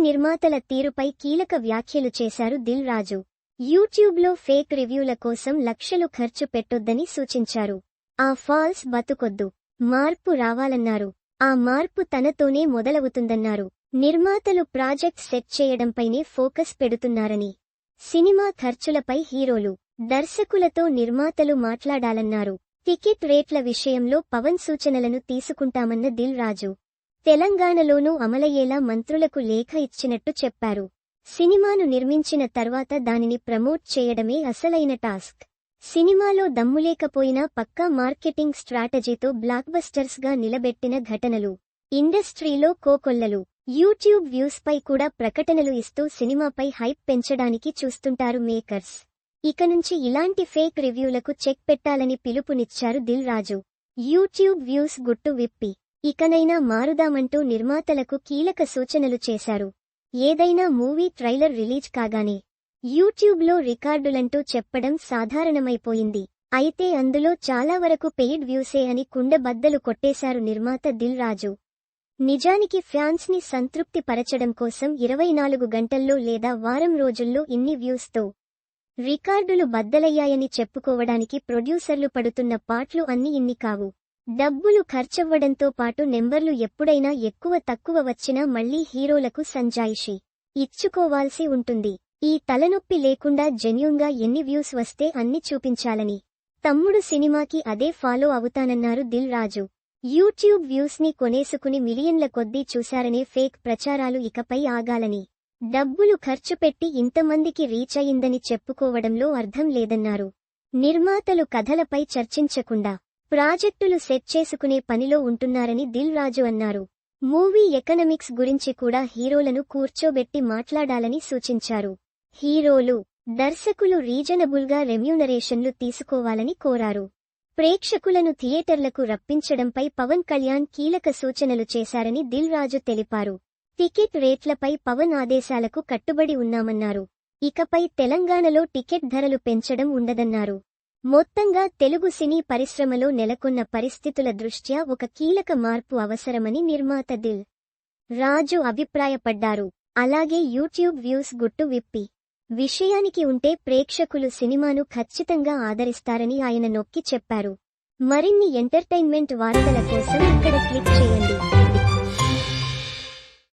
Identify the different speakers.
Speaker 1: నిర్మాతల తీరుపై కీలక వ్యాఖ్యలు చేశారు దిల్ రాజు. యూట్యూబ్లో ఫేక్ రివ్యూల కోసం లక్షలు ఖర్చు పెట్టొద్దని సూచించారు. ఆ ఫాల్స్ బతుకొద్దు, మార్పు రావాలన్నారు. ఆ మార్పు తనతోనే మొదలవుతుందన్నారు. నిర్మాతలు ప్రాజెక్ట్ సెట్ చేయడంపైనే ఫోకస్ పెడుతున్నారని, సినిమా ఖర్చులపై హీరోలు, దర్శకులతో నిర్మాతలు మాట్లాడాలన్నారు. టికెట్ రేట్ల విషయంలో పవన్ సూచనలను తీసుకుంటామన్న దిల్ రాజు. తెలంగాణలోనూ అమలయ్యేలా మంత్రులకు లేఖ ఇచ్చినట్టు చెప్పారు. సినిమాను నిర్మించిన తర్వాత దానిని ప్రమోట్ చేయడమే అసలైన టాస్క్. సినిమాలో దమ్ములేకపోయినా పక్కా మార్కెటింగ్ స్ట్రాటజీతో బ్లాక్బస్టర్స్ గా నిలబెట్టిన ఘటనలు, ఇండస్ట్రీలో కోకొల్లలు. యూట్యూబ్ వ్యూస్ పై కూడా ప్రకటనలు ఇస్తూ సినిమాపై హైప్ పెంచడానికి చూస్తుంటారు మేకర్స్. ఇక నుంచి ఇలాంటి ఫేక్ రివ్యూలకు చెక్ పెట్టాలని పిలుపునిచ్చారు దిల్ రాజు. యూట్యూబ్ వ్యూస్ గుట్టు విప్పి ఇకనైనా మారుదామంటూ నిర్మాతలకు కీలక సూచనలు చేశారు. ఏదైనా మూవీ ట్రైలర్ రిలీజ్ కాగానే యూట్యూబ్లో రికార్డులంటూ చెప్పడం సాధారణమైపోయింది. అయితే అందులో చాలా వరకు పెయిడ్ వ్యూసే అని కుండబద్దలు కొట్టేశారు నిర్మాత దిల్ రాజు. నిజానికి ఫ్యాన్స్ ని సంతృప్తి పరచడం కోసం 24 గంటల్లో లేదా వారం రోజుల్లో ఇన్ని వ్యూస్తో రికార్డులు బద్దలయ్యాయని చెప్పుకోవడానికి ప్రొడ్యూసర్లు పడుతున్న పాట్లు అన్ని ఇన్ని కావు. డబ్బులు ఖర్చవ్వడంతో పాటు నెంబర్లు ఎప్పుడైనా ఎక్కువ తక్కువ వచ్చినా మళ్లీ హీరోలకు సంజాయిషీ ఇచ్చుకోవాల్సి ఉంటుంది. ఈ తలనొప్పి లేకుండా జెన్యూన్గా ఎన్ని వ్యూస్ వస్తే అన్ని చూపించాలని తమ్ముడు సినిమాకి అదే follow అవుతానన్నారు Dil Raju. YouTube views ని కొనేసుకుని మిలియన్ల కొద్దీ చూశారనే ఫేక్ ప్రచారాలు ఇకపై ఆగాలని, డబ్బులు ఖర్చు పెట్టి ఇంతమందికి రీచ్ అయిందని చెప్పుకోవడంలో అర్థం లేదన్నారు. నిర్మాతలు కథలపై చర్చించకుండా ప్రాజెక్టులు సెట్ చేసుకునే పనిలో ఉంటున్నారని దిల్ రాజు అన్నారు. మూవీ ఎకనమిక్స్ గురించి కూడా హీరోలను కూర్చోబెట్టి మాట్లాడాలని సూచించారు. హీరోలు, దర్శకులు రీజనబుల్గా రెమ్యూనరేషన్లు తీసుకోవాలని కోరారు. ప్రేక్షకులను థియేటర్లకు రప్పించడంపై పవన్ కళ్యాణ్ కీలక సూచనలు చేశారని దిల్ రాజు తెలిపారు. టికెట్ రేట్లపై పవన్ ఆదేశాలకు కట్టుబడి ఉన్నామన్నారు. ఇకపై తెలంగాణలో టికెట్ ధరలు పెంచడం ఉండదన్నారు. మొత్తంగా తెలుగు సినీ పరిశ్రమలో నెలకొన్న పరిస్థితుల దృష్ట్యా ఒక కీలక మార్పు అవసరమని నిర్మాత దిల్ రాజు అభిప్రాయపడ్డారు. అలాగే యూట్యూబ్ వ్యూస్ గుట్టు విప్పి విషయానికి ఉంటే ప్రేక్షకులు సినిమాను ఖచ్చితంగా ఆదరిస్తారని ఆయన నొక్కి చెప్పారు. మరిన్ని ఎంటర్టైన్మెంట్ వార్తల కోసం ఇక్కడ క్లిక్ చేయండి.